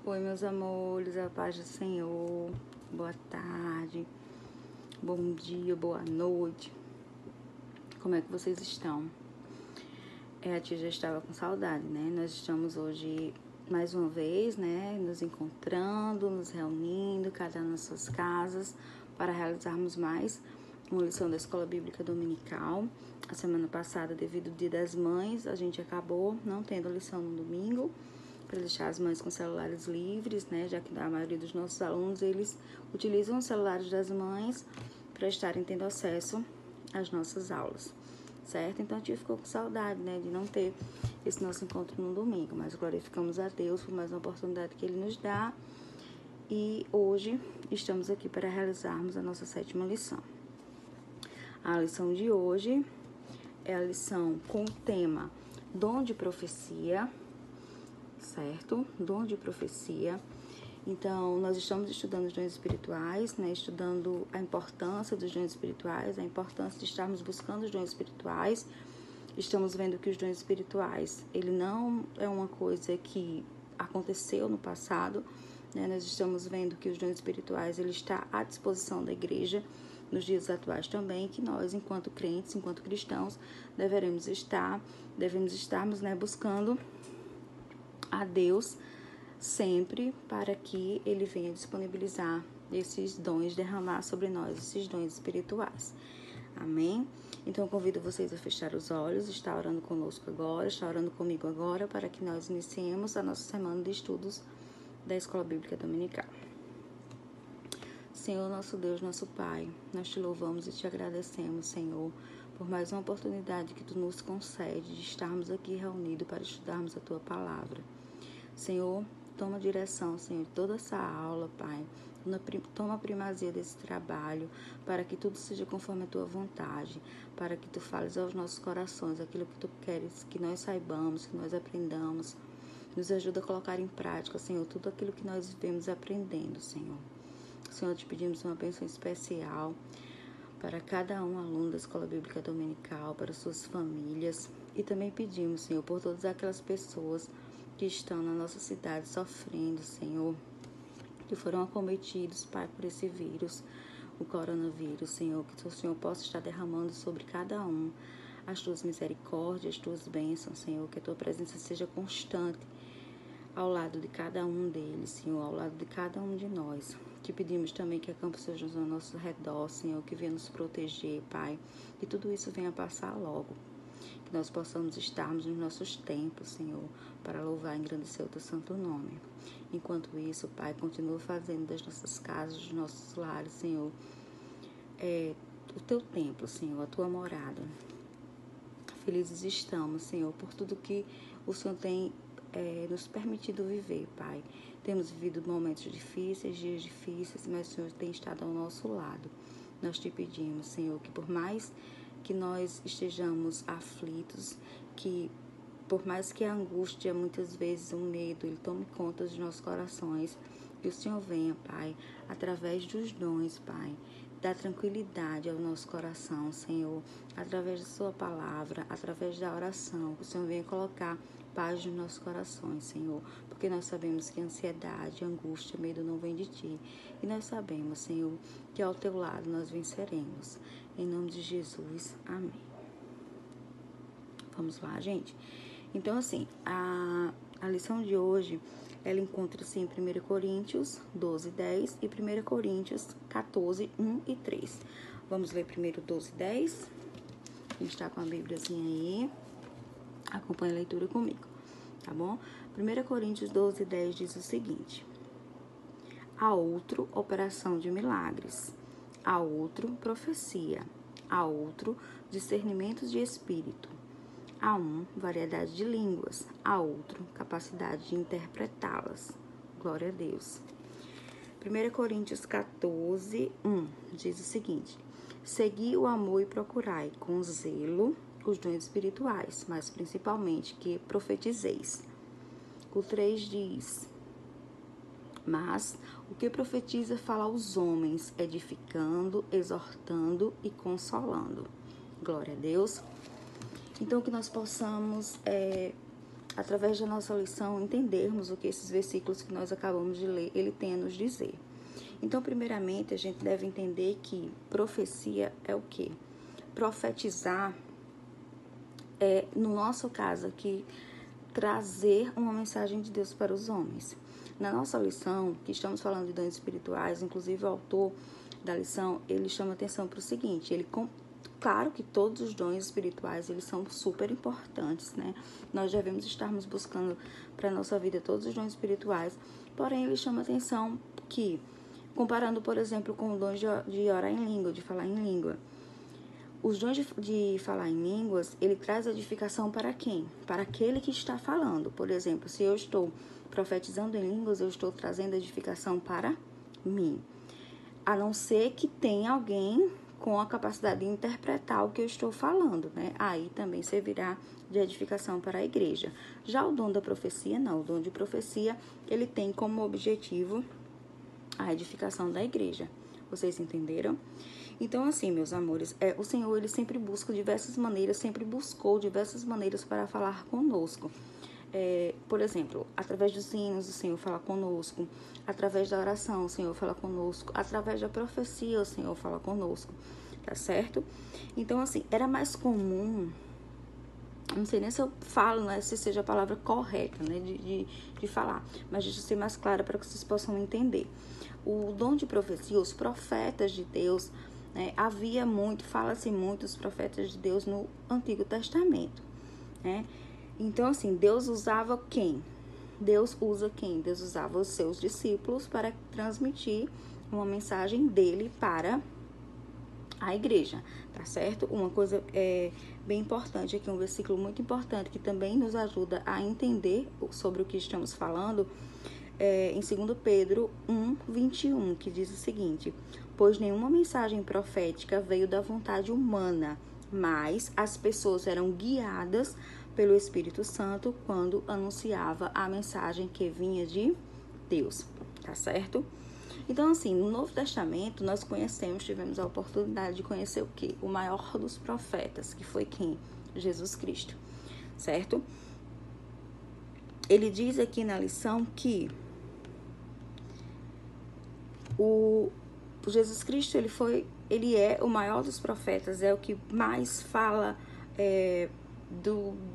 Oi, meus amores, a paz do Senhor. Boa tarde, bom dia, boa noite. Como é que vocês estão? A tia já estava com saudade, né? Nós estamos hoje, mais uma vez, né? Nos encontrando, nos reunindo, cada um nas suas casas, para realizarmos mais uma lição da Escola Bíblica Dominical. A semana passada, devido ao Dia das Mães, a gente acabou não tendo a lição no domingo, para deixar as mães com celulares livres, né? Já que a maioria dos nossos alunos, eles utilizam os celulares das mães para estarem tendo acesso às nossas aulas, certo? Então a tia ficou com saudade, né? De não ter esse nosso encontro no domingo, mas glorificamos a Deus por mais uma oportunidade que Ele nos dá. E hoje estamos aqui para realizarmos a nossa 7ª lição. A lição de hoje é a lição com o tema Dom de Profecia, certo? Dom de profecia. Então, nós estamos estudando os dons espirituais, né? Estudando a importância dos dons espirituais, a importância de estarmos buscando os dons espirituais. Estamos vendo que os dons espirituais, ele não é uma coisa que aconteceu no passado, né? Nós estamos vendo que os dons espirituais, ele está à disposição da igreja nos dias atuais também, que nós, enquanto crentes, enquanto cristãos, devemos estarmos, né, buscando a Deus sempre para que Ele venha disponibilizar esses dons, derramar sobre nós esses dons espirituais. Amém? Então, eu convido vocês a fechar os olhos, estar orando conosco agora, estar orando comigo agora, para que nós iniciemos a nossa semana de estudos da Escola Bíblica Dominical. Senhor, nosso Deus, nosso Pai, nós te louvamos e te agradecemos, Senhor, por mais uma oportunidade que Tu nos concede de estarmos aqui reunidos para estudarmos a Tua Palavra. Senhor, toma a direção, Senhor, de toda essa aula, Pai. Toma a primazia desse trabalho, para que tudo seja conforme a Tua vontade, para que Tu fales aos nossos corações aquilo que Tu queres que nós saibamos, que nós aprendamos. Nos ajuda a colocar em prática, Senhor, tudo aquilo que nós vivemos aprendendo, Senhor. Senhor, te pedimos uma bênção especial para cada um aluno da Escola Bíblica Dominical, para suas famílias, e também pedimos, Senhor, por todas aquelas pessoas que estão na nossa cidade sofrendo, Senhor, que foram acometidos, Pai, por esse vírus, o coronavírus, Senhor, que o Senhor possa estar derramando sobre cada um as Tuas misericórdias, as Tuas bênçãos, Senhor, que a Tua presença seja constante ao lado de cada um deles, Senhor, ao lado de cada um de nós. Te pedimos também que acampe seja ao nosso redor, Senhor, que venha nos proteger, Pai, que tudo isso venha passar logo. Que nós possamos estarmos nos nossos templos, Senhor, para louvar e engrandecer o Teu santo nome. Enquanto isso, Pai, continua fazendo das nossas casas, dos nossos lares, Senhor, o Teu templo, Senhor, a Tua morada. Felizes estamos, Senhor, por tudo que o Senhor tem nos permitido viver, Pai. Temos vivido momentos difíceis, dias difíceis, mas o Senhor tem estado ao nosso lado. Nós te pedimos, Senhor, que por mais que nós estejamos aflitos, que por mais que a angústia, muitas vezes o medo, ele tome conta dos nossos corações, que o Senhor venha, Pai, através dos dons, Pai, dar tranquilidade ao nosso coração, Senhor, através da Sua palavra, através da oração, que o Senhor venha colocar paz nos nossos corações, Senhor, porque nós sabemos que ansiedade, angústia, medo não vem de Ti, e nós sabemos, Senhor, que ao Teu lado nós venceremos. Em nome de Jesus, amém. Vamos lá, gente? Então, assim, a lição de hoje, ela encontra-se em 1 Coríntios 12, 10 e 1 Coríntios 14, 1 e 3. Vamos ler primeiro 12, 10. A gente tá com a Bíbliazinha aí. Acompanhe a leitura comigo, tá bom? 1 Coríntios 12, 10 diz o seguinte: a outro, operação de milagres, a outro, profecia, a outro, discernimentos de espírito, a um, variedade de línguas, a outro, capacidade de interpretá-las. Glória a Deus. 1 Coríntios 14, 1 diz o seguinte: segui o amor e procurai com zelo os dons espirituais, mas principalmente que profetizeis. O 3 diz: mas o que profetiza fala aos homens, edificando, exortando e consolando. Glória a Deus. Então, que nós possamos através da nossa lição, entendermos o que esses versículos que nós acabamos de ler, ele tem a nos dizer. Então, primeiramente, a gente deve entender que profecia é o quê? Profetizar é, no nosso caso aqui, trazer uma mensagem de Deus para os homens. Na nossa lição, que estamos falando de dons espirituais, inclusive o autor da lição, ele chama atenção para o seguinte, claro que todos os dons espirituais, eles são super importantes, né? Nós devemos estarmos buscando para a nossa vida todos os dons espirituais, porém ele chama atenção que, comparando, por exemplo, com o dom de orar em língua, de falar em língua, os dons de falar em línguas, ele traz edificação para quem? Para aquele que está falando. Por exemplo, se eu estou profetizando em línguas, eu estou trazendo edificação para mim. A não ser que tenha alguém com a capacidade de interpretar o que eu estou falando, né? Aí também servirá de edificação para a igreja. Já o dom da profecia, não. O dom de profecia, ele tem como objetivo a edificação da igreja. Vocês entenderam? Então, assim, meus amores, o Senhor, ele sempre busca diversas maneiras, sempre buscou diversas maneiras para falar conosco. Por exemplo, através dos hinos, o Senhor fala conosco. Através da oração, o Senhor fala conosco. Através da profecia, o Senhor fala conosco. Tá certo? Então, assim, era mais comum, não sei nem se eu falo, né, se seja a palavra correta, né, de falar, mas deixa eu ser mais clara para que vocês possam entender. O dom de profecia, os profetas de Deus, né, fala-se muito dos profetas de Deus no Antigo Testamento, né? Então, assim, Deus usava quem? Deus usa quem? Deus usava os seus discípulos para transmitir uma mensagem dele para a igreja, tá certo? Uma coisa bem importante aqui, um versículo muito importante que também nos ajuda a entender sobre o que estamos falando, em 2 Pedro 1:21, que diz o seguinte: pois nenhuma mensagem profética veio da vontade humana, mas as pessoas eram guiadas pelo Espírito Santo quando anunciava a mensagem que vinha de Deus, tá certo? Então, assim, no Novo Testamento, nós tivemos a oportunidade de conhecer o quê? O maior dos profetas, que foi quem? Jesus Cristo, certo? Ele diz aqui na lição que o Jesus Cristo, ele é o maior dos profetas, é o que mais fala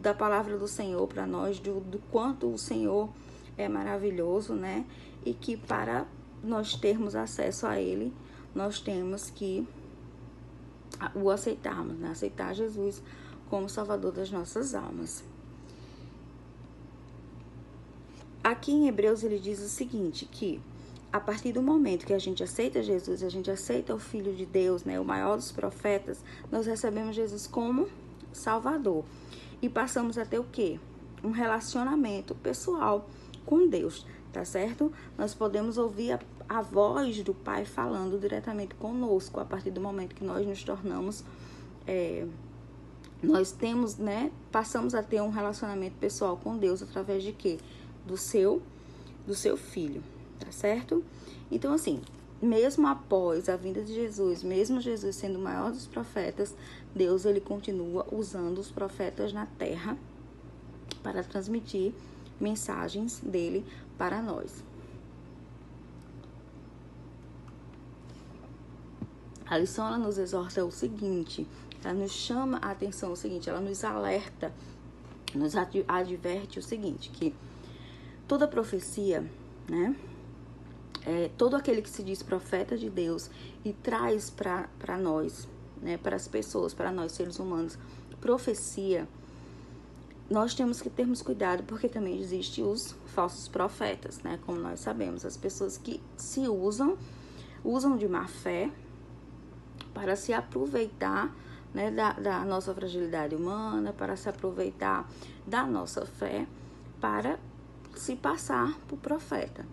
da palavra do Senhor para nós, do quanto o Senhor é maravilhoso, né? E que para nós termos acesso a ele, nós temos que o aceitarmos, né? Aceitar Jesus como Salvador das nossas almas. Aqui em Hebreus ele diz o seguinte, que a partir do momento que a gente aceita Jesus, a gente aceita o Filho de Deus, né, o maior dos profetas, nós recebemos Jesus como Salvador. E passamos a ter o quê? Um relacionamento pessoal com Deus, tá certo? Nós podemos ouvir a voz do Pai falando diretamente conosco a partir do momento que nós nos tornamos, nós temos, né, passamos a ter um relacionamento pessoal com Deus através de quê? Do seu Filho. Tá certo? Então, assim, mesmo após a vinda de Jesus, mesmo Jesus sendo o maior dos profetas, Deus, ele continua usando os profetas na terra para transmitir mensagens dele para nós. A lição, ela nos exorta o seguinte, ela nos chama a atenção o seguinte, ela nos alerta, nos adverte o seguinte, que toda profecia, né, todo aquele que se diz profeta de Deus e traz para nós, né, para as pessoas, para nós seres humanos, profecia, nós temos que termos cuidado, porque também existem os falsos profetas, né, como nós sabemos, as pessoas que se usam de má fé para se aproveitar, né, da nossa fragilidade humana, para se aproveitar da nossa fé, para se passar por profeta.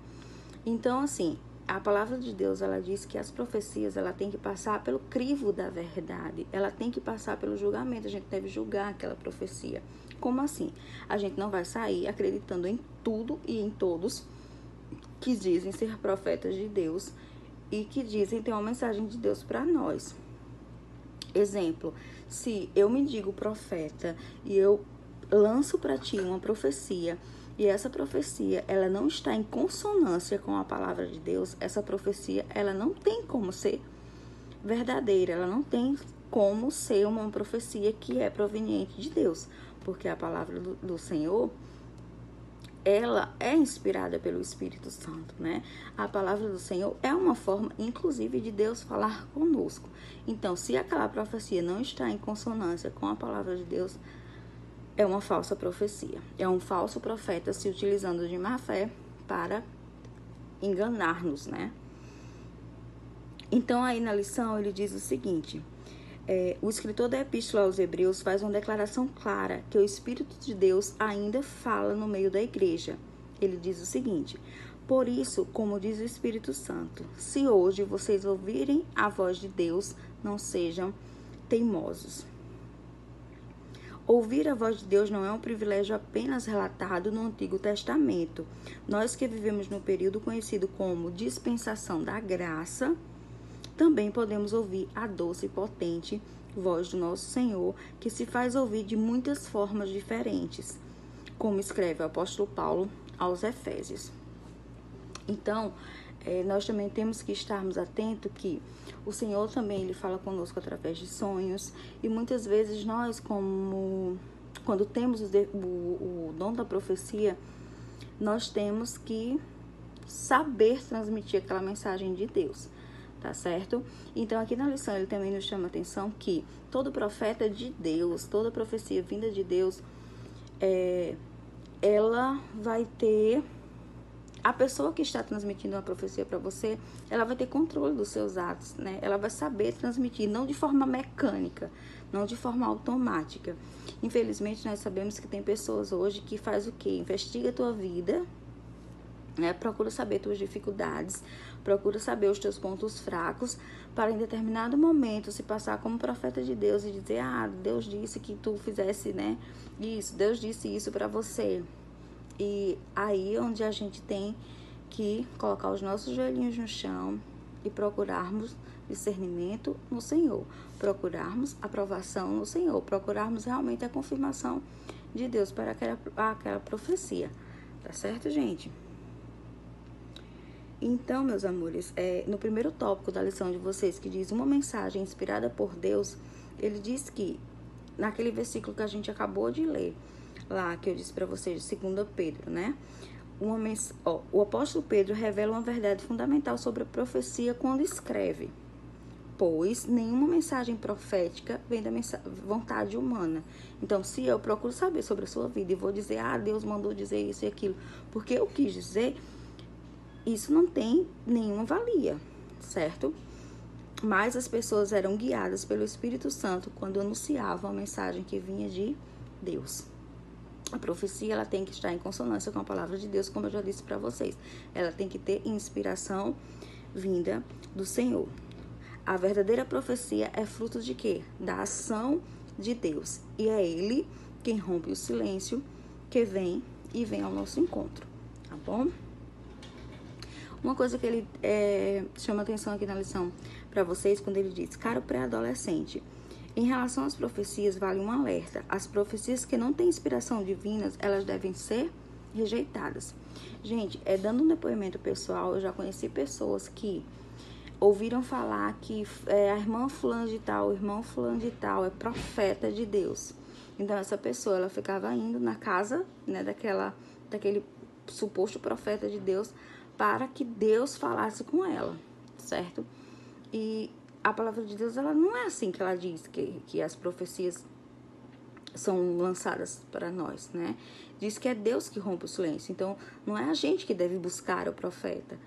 Então, assim, a palavra de Deus, ela diz que as profecias, ela tem que passar pelo crivo da verdade, ela tem que passar pelo julgamento, a gente deve julgar aquela profecia. Como assim? A gente não vai sair acreditando em tudo e em todos que dizem ser profetas de Deus e que dizem ter uma mensagem de Deus para nós. Exemplo, se eu me digo profeta e eu lanço para ti uma profecia e essa profecia ela não está em consonância com a palavra de Deus, essa profecia ela não tem como ser verdadeira, ela não tem como ser uma profecia que é proveniente de Deus, porque a palavra do Senhor ela é inspirada pelo Espírito Santo, né? A palavra do Senhor é uma forma, inclusive, de Deus falar conosco. Então, se aquela profecia não está em consonância com a palavra de Deus, é uma falsa profecia. É um falso profeta se utilizando de má fé para enganar-nos, né? Então, aí na lição, ele diz o seguinte: o escritor da Epístola aos Hebreus faz uma declaração clara que o Espírito de Deus ainda fala no meio da igreja. Ele diz o seguinte: por isso, como diz o Espírito Santo, se hoje vocês ouvirem a voz de Deus, não sejam teimosos. Ouvir a voz de Deus não é um privilégio apenas relatado no Antigo Testamento. Nós que vivemos no período conhecido como dispensação da graça, também podemos ouvir a doce e potente voz do nosso Senhor, que se faz ouvir de muitas formas diferentes, como escreve o apóstolo Paulo aos Efésios. Então, nós também temos que estarmos atentos que o Senhor também ele fala conosco através de sonhos, e muitas vezes nós, quando temos o dom da profecia, nós temos que saber transmitir aquela mensagem de Deus, tá certo? Então, aqui na lição, ele também nos chama a atenção que todo profeta de Deus, toda profecia vinda de Deus, ela vai ter... A pessoa que está transmitindo uma profecia para você, ela vai ter controle dos seus atos, né? Ela vai saber transmitir, não de forma mecânica, não de forma automática. Infelizmente, nós sabemos que tem pessoas hoje que faz o quê? Investiga a tua vida, né? Procura saber tuas dificuldades, procura saber os teus pontos fracos, para em determinado momento se passar como profeta de Deus e dizer: Deus disse que tu fizesse, né? Isso, Deus disse isso para você. E aí onde a gente tem que colocar os nossos joelhinhos no chão e procurarmos discernimento no Senhor, procurarmos aprovação no Senhor, procurarmos realmente a confirmação de Deus para aquela profecia. Tá certo, gente? Então, meus amores, no primeiro tópico da lição de vocês, que diz uma mensagem inspirada por Deus, ele diz que, naquele versículo que a gente acabou de ler, lá que eu disse para vocês, de 2 Pedro, né? O apóstolo Pedro revela uma verdade fundamental sobre a profecia quando escreve: pois nenhuma mensagem profética vem da vontade humana. Então, se eu procuro saber sobre a sua vida e vou dizer: Deus mandou dizer isso e aquilo, porque eu quis dizer, isso não tem nenhuma valia, certo? Mas as pessoas eram guiadas pelo Espírito Santo quando anunciavam a mensagem que vinha de Deus. A profecia, ela tem que estar em consonância com a palavra de Deus, como eu já disse para vocês. Ela tem que ter inspiração vinda do Senhor. A verdadeira profecia é fruto de quê? Da ação de Deus. E é Ele quem rompe o silêncio, que vem ao nosso encontro. Tá bom? Uma coisa que ele chama atenção aqui na lição para vocês, quando ele diz: caro pré-adolescente, em relação às profecias, vale um alerta. As profecias que não têm inspiração divina, elas devem ser rejeitadas. Gente, dando um depoimento pessoal, eu já conheci pessoas que ouviram falar que a irmã fulana de tal, o irmão fulano de tal é profeta de Deus. Então, essa pessoa, ela ficava indo na casa, né, daquele suposto profeta de Deus, para que Deus falasse com ela, certo? E a palavra de Deus, ela não é assim que ela diz que as profecias são lançadas para nós, né? Diz que é Deus que rompe o silêncio. Então, não é a gente que deve buscar o profeta.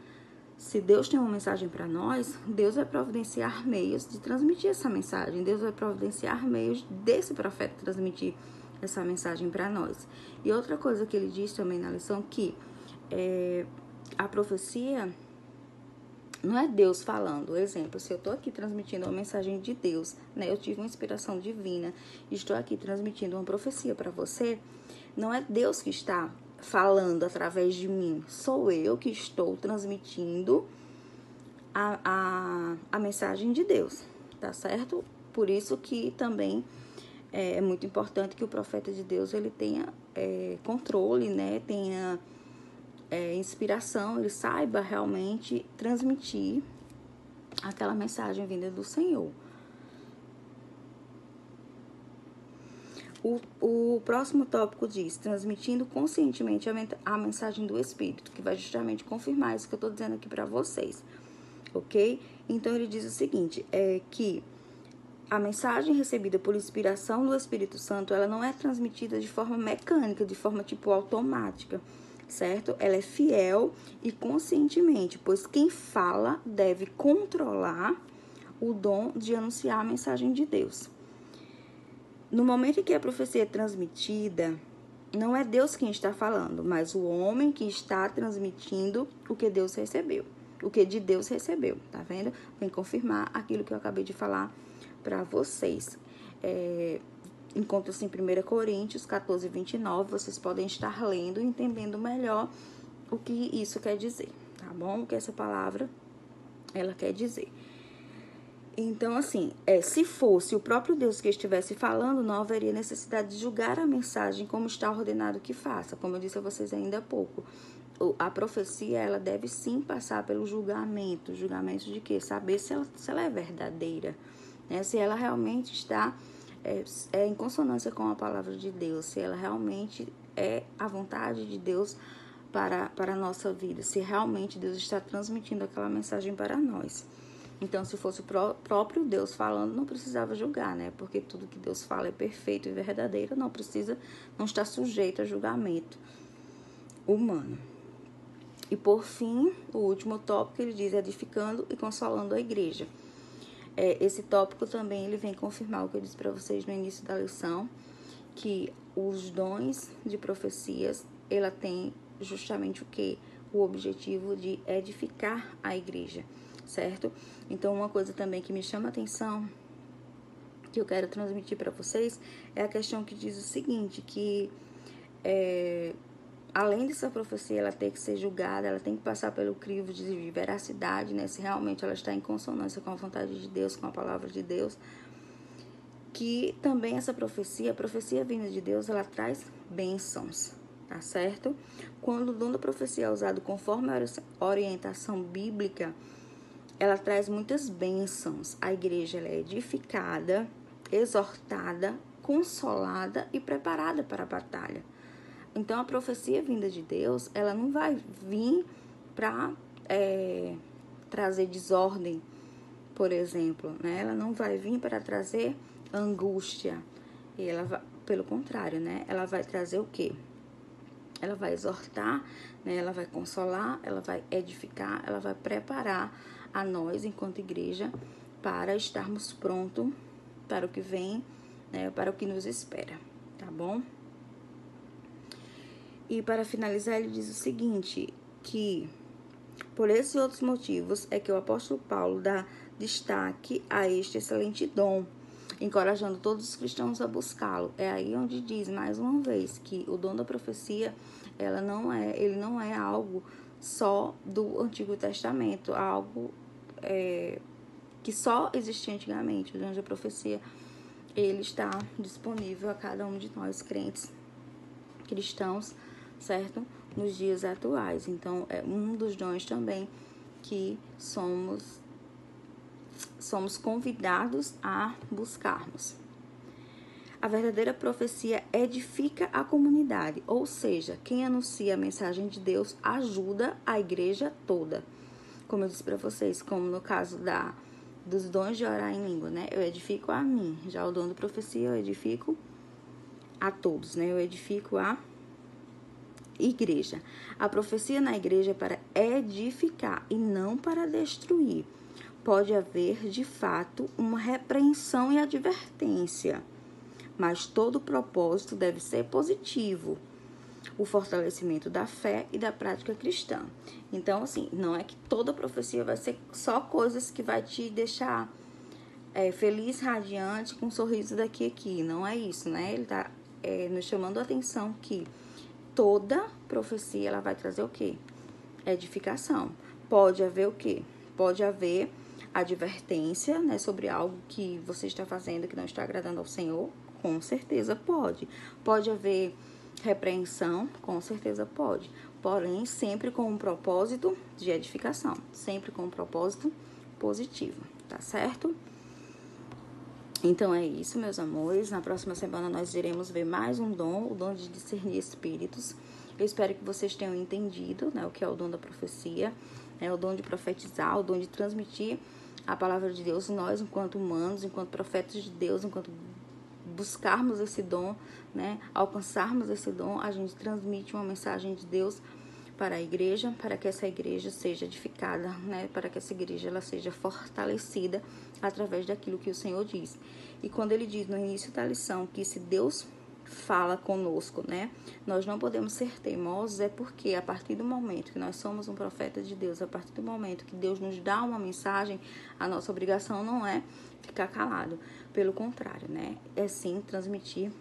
Se Deus tem uma mensagem para nós, Deus vai providenciar meios de transmitir essa mensagem. Deus vai providenciar meios desse profeta transmitir essa mensagem para nós. E outra coisa que ele diz também na lição, que a profecia... não é Deus falando. Exemplo, se eu estou aqui transmitindo uma mensagem de Deus, né? Eu tive uma inspiração divina, estou aqui transmitindo uma profecia para você, não é Deus que está falando através de mim, sou eu que estou transmitindo a mensagem de Deus, tá certo? Por isso que também é muito importante que o profeta de Deus ele tenha controle, né? Tenha inspiração, ele saiba realmente transmitir aquela mensagem vinda do Senhor. O próximo tópico diz, transmitindo conscientemente a mensagem do Espírito, que vai justamente confirmar isso que eu estou dizendo aqui para vocês, ok? Então, ele diz o seguinte, que a mensagem recebida por inspiração do Espírito Santo, ela não é transmitida de forma mecânica, de forma, tipo, automática, certo? Ela é fiel e conscientemente, pois quem fala deve controlar o dom de anunciar a mensagem de Deus. No momento em que a profecia é transmitida, não é Deus quem está falando, mas o homem que está transmitindo o que Deus recebeu, o que de Deus recebeu, tá vendo? Vem confirmar aquilo que eu acabei de falar para vocês. Encontra-se em 1 Coríntios 14, 29, vocês podem estar lendo e entendendo melhor o que isso quer dizer, tá bom? O que essa palavra, ela quer dizer. Então, assim, se fosse o próprio Deus que estivesse falando, não haveria necessidade de julgar a mensagem como está ordenado que faça. Como eu disse a vocês ainda há pouco, a profecia, ela deve sim passar pelo julgamento. Julgamento de quê? Saber se ela é verdadeira, né? Se ela realmente está em consonância com a palavra de Deus, se ela realmente é a vontade de Deus para a nossa vida, se realmente Deus está transmitindo aquela mensagem para nós. Então, se fosse o próprio Deus falando, não precisava julgar, né? Porque tudo que Deus fala é perfeito e verdadeiro, não está sujeito a julgamento humano. E por fim, o último tópico, ele diz, edificando e consolando a igreja. Esse tópico também, ele vem confirmar o que eu disse para vocês no início da lição, que os dons de profecias, ela tem justamente o quê? O objetivo de edificar a igreja, certo? Então, uma coisa também que me chama a atenção, que eu quero transmitir para vocês, é a questão que diz o seguinte, que além dessa profecia ela ter que ser julgada, ela tem que passar pelo crivo de veracidade, né? Se realmente ela está em consonância com a vontade de Deus, com a palavra de Deus, que também essa profecia, a profecia vinda de Deus, ela traz bênçãos, tá certo? Quando o dom da profecia é usado conforme a orientação bíblica, ela traz muitas bênçãos. A igreja ela é edificada, exortada, consolada e preparada para a batalha. Então, a profecia vinda de Deus, ela não vai vir para trazer desordem, por exemplo, né? Ela não vai vir para trazer angústia. E ela vai, pelo contrário, né? Ela vai trazer o quê? Ela vai exortar, né? Ela vai consolar, ela vai edificar, ela vai preparar a nós, enquanto igreja, para estarmos prontos para o que vem, né? Para o que nos espera, tá bom? E para finalizar, ele diz o seguinte, que por esses outros motivos é que o apóstolo Paulo dá destaque a este excelente dom, encorajando todos os cristãos a buscá-lo. É aí onde diz, mais uma vez, que o dom da profecia, ele não é algo só do Antigo Testamento, algo que só existia antigamente. O dom da profecia, ele está disponível a cada um de nós, crentes, cristãos, certo? Nos dias atuais. Então, é um dos dons também que somos convidados a buscarmos. A verdadeira profecia edifica a comunidade, ou seja, quem anuncia a mensagem de Deus ajuda a igreja toda. Como eu disse para vocês, como no caso dos dons de orar em língua, né? Eu edifico a mim. Já o dom de profecia eu edifico a todos, né? Eu edifico a igreja. A profecia na igreja é para edificar e não para destruir. Pode haver, de fato, uma repreensão e advertência, mas todo o propósito deve ser positivo. O fortalecimento da fé e da prática cristã. Então, assim, não é que toda profecia vai ser só coisas que vai te deixar feliz, radiante, com um sorriso daqui e aqui. Não é isso, né? Ele tá nos chamando a atenção que toda profecia, ela vai trazer o quê? Edificação. Pode haver o quê? Pode haver advertência, né, sobre algo que você está fazendo que não está agradando ao Senhor, Com certeza pode. Pode haver repreensão? Com certeza pode. Porém, sempre com um propósito de edificação. Sempre com um propósito positivo, tá certo? Então é isso, meus amores. Na próxima semana nós iremos ver mais um dom, o dom de discernir espíritos. Eu espero que vocês tenham entendido, né, o que é o dom da profecia, né, o dom de profetizar, o dom de transmitir a palavra de Deus. Nós, enquanto humanos, enquanto profetas de Deus, enquanto buscarmos esse dom, né, alcançarmos esse dom, a gente transmite uma mensagem de Deus para a igreja, para que essa igreja seja edificada, né, para que essa igreja ela seja fortalecida através daquilo que o Senhor diz. E quando ele diz no início da lição que se Deus fala conosco, né, nós não podemos ser teimosos, é porque a partir do momento que nós somos um profeta de Deus, a partir do momento que Deus nos dá uma mensagem, a nossa obrigação não é ficar calado, pelo contrário, né, é sim transmitir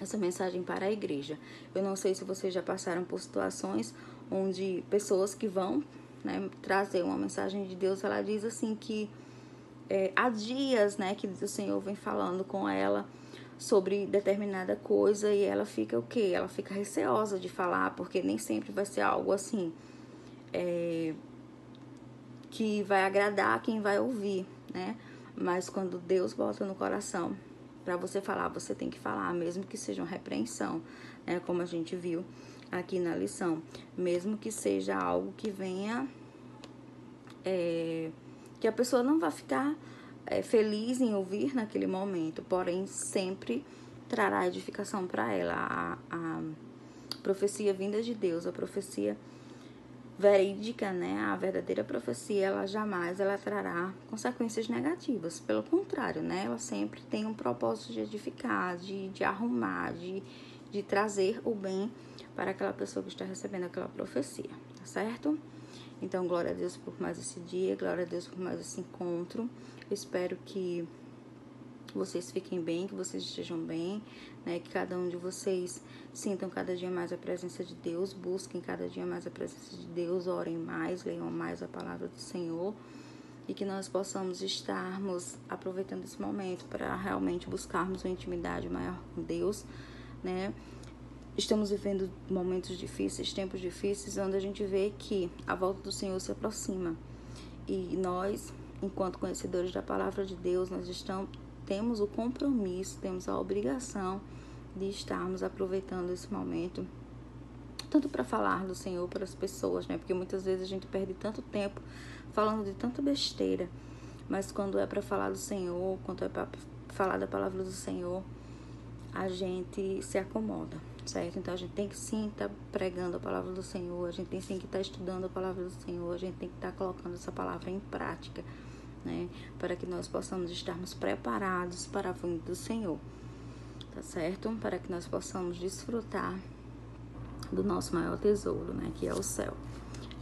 essa mensagem para a igreja. Eu não sei se vocês já passaram por situações onde pessoas que vão, né, trazer uma mensagem de Deus, ela diz assim que há dias, né, que o Senhor vem falando com ela sobre determinada coisa e ela fica o quê? Ela fica receosa de falar, porque nem sempre vai ser algo assim que vai agradar quem vai ouvir, né? Mas quando Deus bota no coração para você falar, você tem que falar, mesmo que seja uma repreensão, né? Como a gente viu aqui na lição, mesmo que seja algo que venha, que a pessoa não vai ficar feliz em ouvir naquele momento, porém sempre trará edificação para ela. A profecia vinda de Deus, a profecia verídica, né, a verdadeira profecia, ela jamais trará consequências negativas. Pelo contrário, né, ela sempre tem um propósito de edificar, de arrumar, de trazer o bem para aquela pessoa que está recebendo aquela profecia, tá certo? Então, glória a Deus por mais esse dia, glória a Deus por mais esse encontro. Eu espero que vocês fiquem bem, que vocês estejam bem, né? Que cada um de vocês sintam cada dia mais a presença de Deus, busquem cada dia mais a presença de Deus, orem mais, leiam mais a palavra do Senhor e que nós possamos estarmos aproveitando esse momento para realmente buscarmos uma intimidade maior com Deus, né? Estamos vivendo momentos difíceis, tempos difíceis, onde a gente vê que a volta do Senhor se aproxima e nós, enquanto conhecedores da palavra de Deus, temos o compromisso, temos a obrigação de estarmos aproveitando esse momento, tanto para falar do Senhor para as pessoas, né? Porque muitas vezes a gente perde tanto tempo falando de tanta besteira, mas quando é para falar do Senhor, quando é para falar da palavra do Senhor, a gente se acomoda, certo? Então a gente tem que sim estar pregando a palavra do Senhor, a gente tem sim que estar estudando a palavra do Senhor, a gente tem que estar colocando essa palavra em prática, né, para que nós possamos estarmos preparados para a vinda do Senhor, tá certo? Para que nós possamos desfrutar do nosso maior tesouro, né, que é o céu.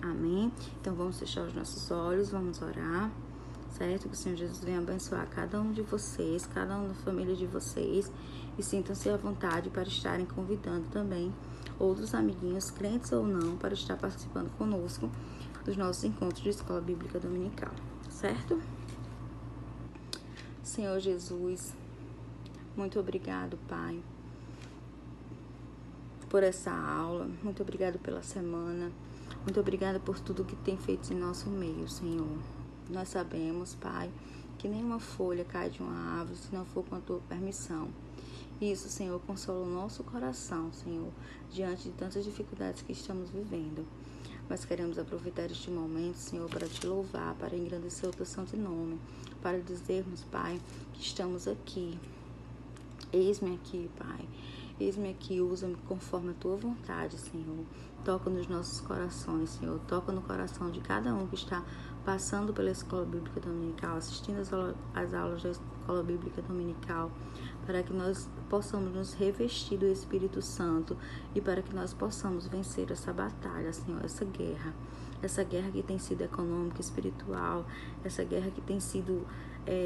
Amém? Então vamos fechar os nossos olhos, vamos orar, certo? Que o Senhor Jesus venha abençoar cada um de vocês, cada um da família de vocês, e sintam-se à vontade para estarem convidando também outros amiguinhos, crentes ou não, para estar participando conosco dos nossos encontros de Escola Bíblica Dominical. Certo? Senhor Jesus, muito obrigado, Pai, por essa aula, muito obrigado pela semana, muito obrigada por tudo que tem feito em nosso meio, Senhor. Nós sabemos, Pai, que nenhuma folha cai de uma árvore se não for com a Tua permissão. Isso, Senhor, consola o nosso coração, Senhor, diante de tantas dificuldades que estamos vivendo. Mas queremos aproveitar este momento, Senhor, para Te louvar, para engrandecer o Teu santo nome, para dizermos, Pai, que estamos aqui. Eis-me aqui, Pai. Eis-me aqui, usa-me conforme a Tua vontade, Senhor. Toca nos nossos corações, Senhor. Toca no coração de cada um que está passando pela Escola Bíblica Dominical, assistindo às aulas da Escola Bíblica Dominical, para que nós possamos nos revestir do Espírito Santo e para que nós possamos vencer essa batalha, Senhor, essa guerra que tem sido econômica, espiritual, essa guerra que tem sido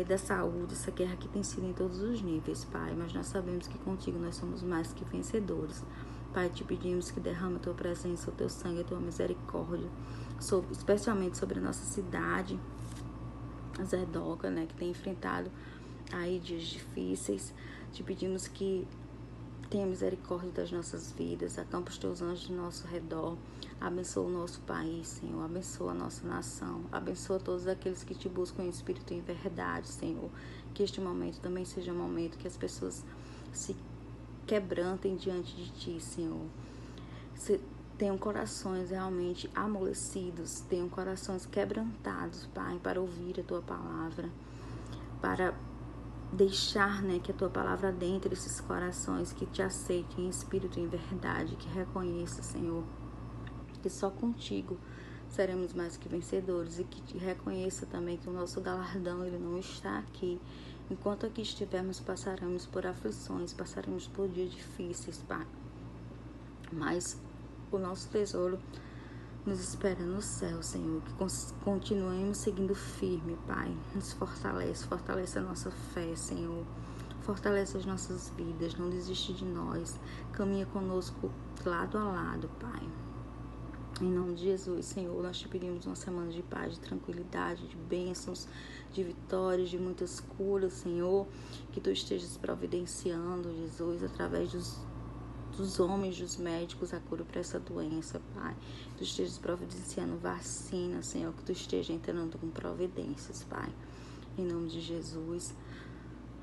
da saúde, essa guerra que tem sido em todos os níveis, Pai, mas nós sabemos que contigo nós somos mais que vencedores. Pai, te pedimos que derrame a Tua presença, o Teu sangue, a Tua misericórdia, especialmente sobre a nossa cidade, a Zedoca, né, que tem enfrentado aí dias difíceis, Te pedimos que tenha misericórdia das nossas vidas, acampa os teus anjos ao nosso redor, abençoa o nosso país, Senhor, abençoa a nossa nação, abençoa todos aqueles que te buscam em espírito e em verdade, Senhor. Que este momento também seja um momento que as pessoas se quebrantem diante de ti, Senhor. Tenham corações realmente amolecidos, tenham corações quebrantados, Pai, para ouvir a tua palavra, para deixar, que a tua palavra adentre esses corações, que te aceitem em espírito e em verdade, que reconheça, Senhor, que só contigo seremos mais que vencedores, e que te reconheça também que o nosso galardão, ele não está aqui. Enquanto aqui estivermos, passaremos por aflições, passaremos por dias difíceis, Pai, mas o nosso tesouro nos espera no céu, Senhor. Que continuemos seguindo firme, Pai. Nos fortalece a nossa fé, Senhor. Fortalece as nossas vidas, não desiste de nós. Caminha conosco lado a lado, Pai. Em nome de Jesus, Senhor, nós te pedimos uma semana de paz, de tranquilidade, de bênçãos, de vitórias, de muitas curas, Senhor. Que tu estejas providenciando, Jesus, através dos homens, dos médicos, a cura para essa doença, Pai. Tu estejas providenciando vacina, Senhor, que tu esteja entrando com providências, Pai. Em nome de Jesus,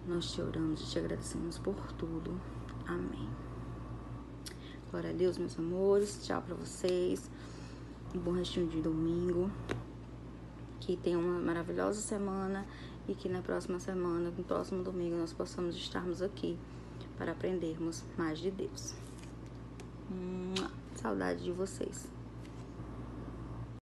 nós te oramos e te agradecemos por tudo. Amém. Glória a Deus, meus amores. Tchau para vocês. Um bom restinho de domingo. Que tenham uma maravilhosa semana e que na próxima semana, no próximo domingo, nós possamos estarmos aqui para aprendermos mais de Deus. Saudade de vocês.